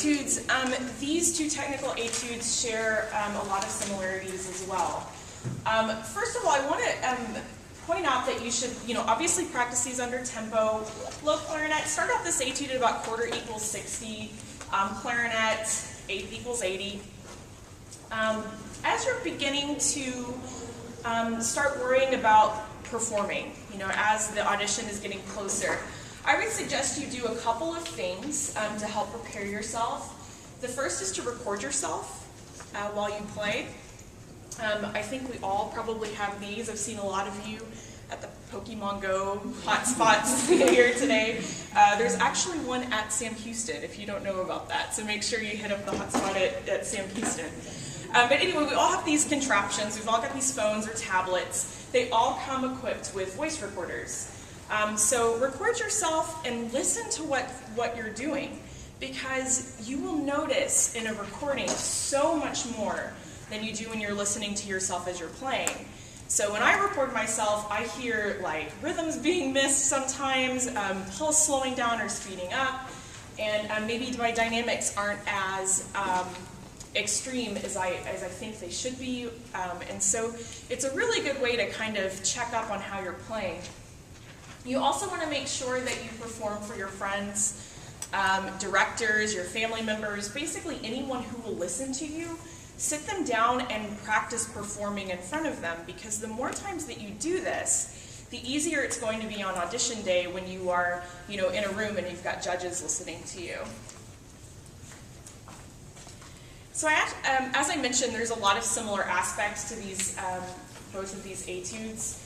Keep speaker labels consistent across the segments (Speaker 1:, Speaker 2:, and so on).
Speaker 1: etudes, these two technical etudes share a lot of similarities as well. First of all, I want to point out that you should, obviously practice these under tempo. Low clarinet, start out this etude at about quarter equals 60. Clarinet, eighth equals 80. As you're beginning to start worrying about performing, as the audition is getting closer, I would suggest you do a couple of things to help prepare yourself. The first is to record yourself while you play. I think we all probably have these. I've seen a lot of you at the Pokemon Go hotspots here today. There's actually one at Sam Houston, if you don't know about that. So make sure you hit up the hotspot at Sam Houston. But anyway, we all have these contraptions. We've all got these phones or tablets. They all come equipped with voice recorders. So record yourself and listen to what you're doing, because you will notice in a recording so much more than you do when you're listening to yourself as you're playing. So when I record myself, I hear like rhythms being missed sometimes, pulse slowing down or speeding up, and maybe my dynamics aren't as extreme as I think they should be. And so it's a really good way to kind of check up on how you're playing. You also want to make sure that you perform for your friends, directors, your family members, basically anyone who will listen to you. Sit them down and practice performing in front of them, because the more times that you do this, the easier it's going to be on audition day when you are, in a room and you've got judges listening to you. So as I mentioned, there's a lot of similar aspects to these, both of these etudes.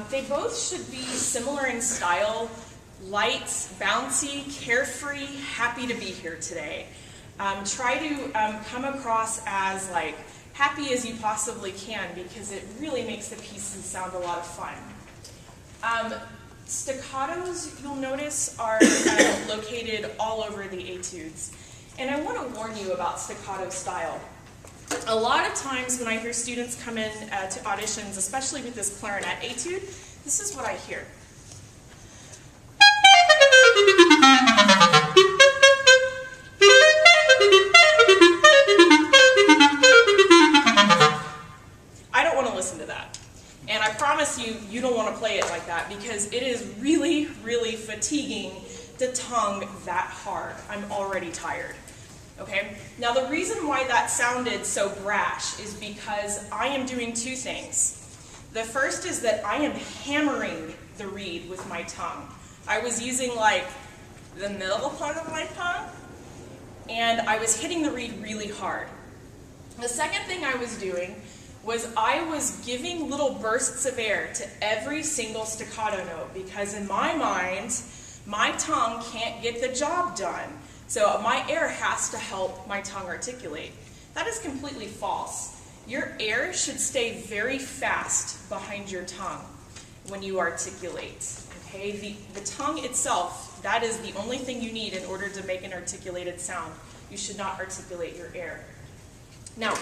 Speaker 1: They both should be similar in style, light, bouncy, carefree, happy to be here today. Try to come across as happy as you possibly can, because it really makes the pieces sound a lot of fun. Staccatos, you'll notice, are located all over the etudes. And I want to warn you about staccato style. A lot of times when I hear students come in to auditions, especially with this clarinet etude, this is what I hear. I don't want to listen to that. And I promise you, you don't want to play it like that, because it is really, really fatiguing to tongue that hard. I'm already tired. Okay? Now the reason why that sounded so brash is because I am doing two things. The first is that I am hammering the reed with my tongue. I was using the middle part of my tongue, and I was hitting the reed really hard. The second thing I was doing was I was giving little bursts of air to every single staccato note, because in my mind, my tongue can't get the job done. So my air has to help my tongue articulate. That is completely false. Your air should stay very fast behind your tongue when you articulate. Okay? The tongue itself, that is the only thing you need in order to make an articulated sound. You should not articulate your air. Now,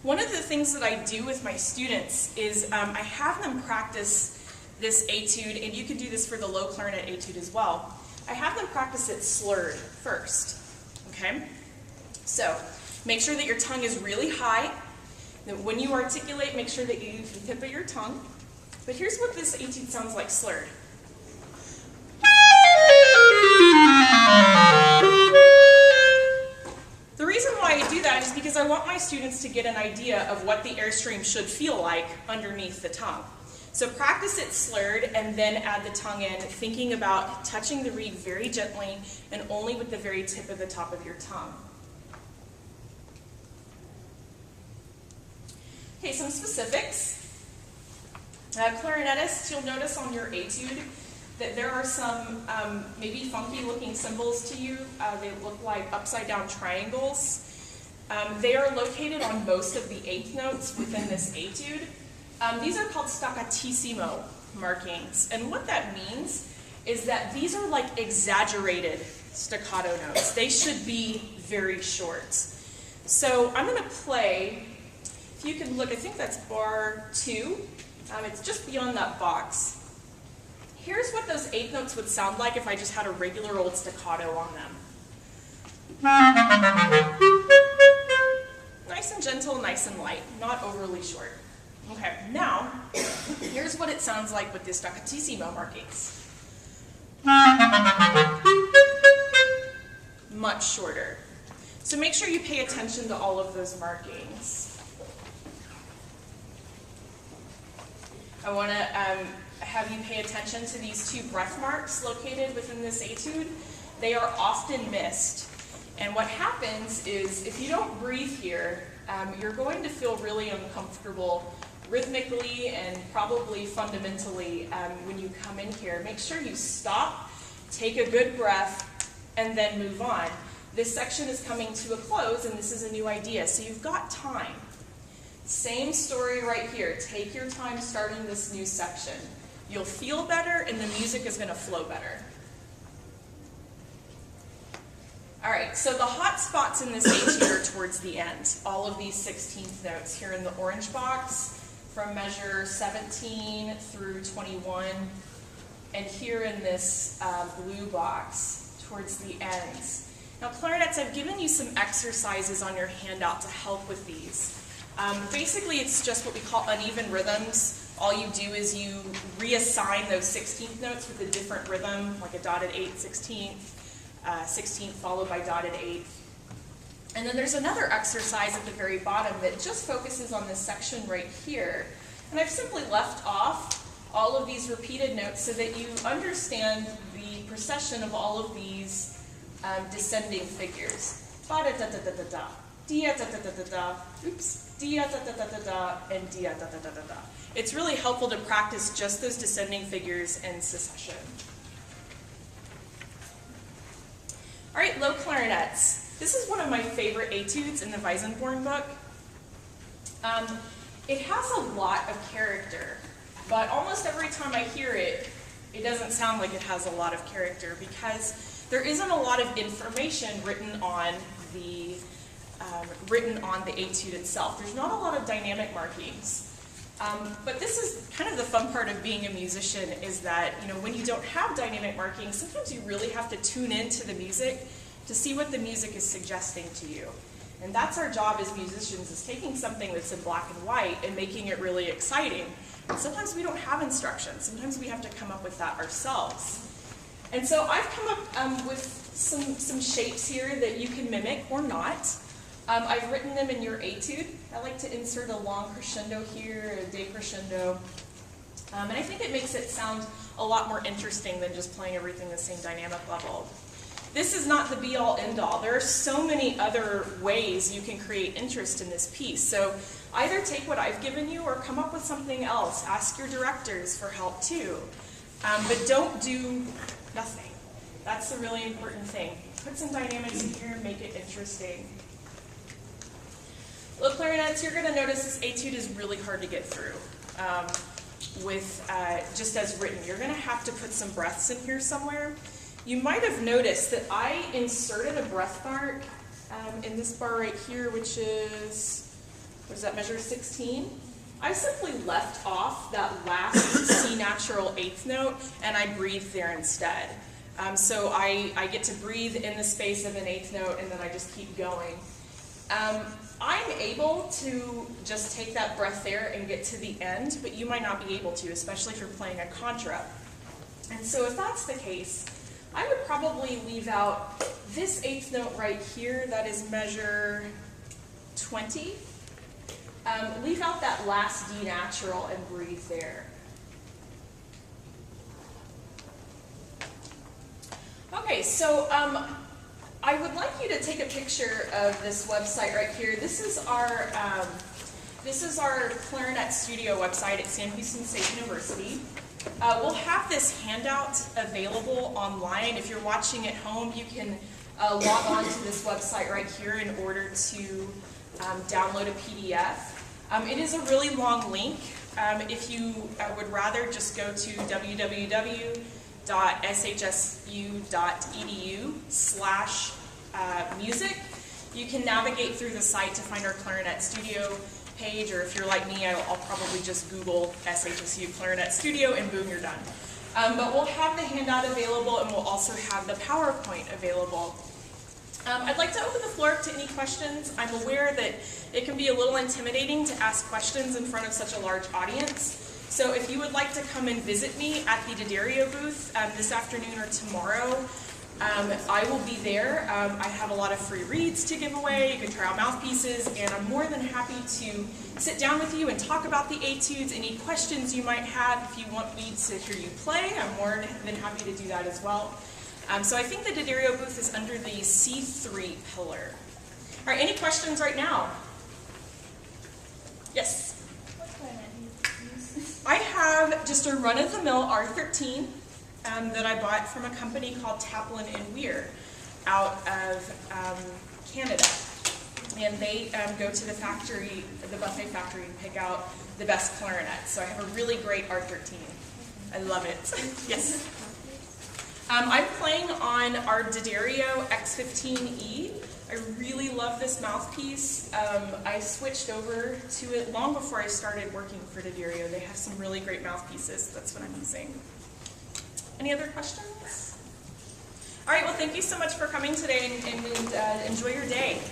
Speaker 1: one of the things that I do with my students is I have them practice this etude, and you can do this for the low clarinet etude as well. I have them practice it slurred first, okay? So make sure that your tongue is really high. That when you articulate, make sure that you use the tip of your tongue. But here's what this etude sounds like slurred. The reason why I do that is because I want my students to get an idea of what the airstream should feel like underneath the tongue. So practice it slurred and then add the tongue in, thinking about touching the reed very gently and only with the very tip of the top of your tongue. Okay, some specifics. Clarinetists, you'll notice on your etude that there are some maybe funky looking symbols to you. They look like upside down triangles. They are located on most of the eighth notes within this etude. These are called Staccatissimo markings, and what that means is that these are like exaggerated staccato notes. They should be very short. So I'm going to play, if you can look, I think that's bar 2. It's just beyond that box. Here's what those eighth notes would sound like if I just had a regular old staccato on them. Nice and gentle, nice and light, not overly short. Okay, now, here's what it sounds like with the Staccatissimo markings. Much shorter. So make sure you pay attention to all of those markings. I want to have you pay attention to these two breath marks located within this etude. They are often missed. And what happens is if you don't breathe here, you're going to feel really uncomfortable rhythmically and probably fundamentally when you come in here. Make sure you stop, take a good breath, and then move on. This section is coming to a close, and this is a new idea, so you've got time. Same story right here. Take your time starting this new section. You'll feel better, and the music is going to flow better. All right, so the hot spots in this etude are towards the end. All of these 16th notes here in the orange box from measure 17 through 21, and here in this blue box towards the ends. Now, clarinets, I've given you some exercises on your handout to help with these. Basically, it's just what we call uneven rhythms. All you do is you reassign those 16th notes with a different rhythm, like a dotted 8th, 16th followed by dotted 8th. And then there's another exercise at the very bottom that just focuses on this section right here. And I've simply left off all of these repeated notes so that you understand the procession of all of these descending figures. Ba-da-da-da-da-da-da, dia-da-da-da-da-da, oops, dia-da-da-da-da-da, and dia-da-da-da-da-da. It's really helpful to practice just those descending figures in succession. All right, low clarinets. This is one of my favorite etudes in the Weissenborn book. It has a lot of character, but almost every time I hear it, it doesn't sound like it has a lot of character because there isn't a lot of information written on the etude itself. There's not a lot of dynamic markings. But this is kind of the fun part of being a musician is that, when you don't have dynamic markings, sometimes you really have to tune into the music to see what the music is suggesting to you. And that's our job as musicians, is taking something that's in black and white and making it really exciting. And sometimes we don't have instructions. Sometimes we have to come up with that ourselves. And so I've come up with some shapes here that you can mimic or not. I've written them in your etude. I like to insert a long crescendo here, a decrescendo. And I think it makes it sound a lot more interesting than just playing everything the same dynamic level. This is not the be-all, end-all. There are so many other ways you can create interest in this piece. So either take what I've given you or come up with something else. Ask your directors for help too. But don't do nothing. That's the really important thing. Put some dynamics in here and make it interesting. Low clarinets, you're going to notice this etude is really hard to get through just as written. You're going to have to put some breaths in here somewhere. You might have noticed that I inserted a breath mark in this bar right here, which is, what is that, measure 16? I simply left off that last C natural 8th note and I breathed there instead. So I get to breathe in the space of an 8th note and then I just keep going. I'm able to just take that breath there and get to the end, but you might not be able to, especially if you're playing a contra. And so if that's the case, I would probably leave out this 8th note right here, that is measure 20. Leave out that last D natural and breathe there. Okay, so I would like you to take a picture of this website right here. This is our clarinet studio website at Sam Houston State University. We'll have this handout available online. If you're watching at home, you can log on to this website right here in order to download a PDF. It is a really long link. If you would rather just go to www.sHSU.edu/music, you can navigate through the site to find our Clarinet Studio page, or if you're like me, I'll probably just Google SHSU Clarinet Studio and boom, you're done. But we'll have the handout available and we'll also have the PowerPoint available. I'd like to open the floor to any questions. I'm aware that it can be a little intimidating to ask questions in front of such a large audience. So if you would like to come and visit me at the D'Addario booth this afternoon or tomorrow, I will be there. I have a lot of free reads to give away. You can try out mouthpieces, and I'm more than happy to sit down with you and talk about the etudes. Any questions you might have, if you want me to hear you play, I'm more than happy to do that as well. So I think the D'Addario booth is under the C3 pillar. All right, any questions right now? Yes?
Speaker 2: What clarinet do you use?
Speaker 1: I have just a run-of-the-mill R13 that I bought from a company called Taplin & Weir out of Canada. And they go to the factory, the buffet factory, and pick out the best clarinet. So I have a really great R13. I love it. Yes? I'm playing on our D'Addario X15E. I really love this mouthpiece. I switched over to it long before I started working for D'Addario. They have some really great mouthpieces. That's what I'm using. Any other questions? All right, well, thank you so much for coming today, and enjoy your day.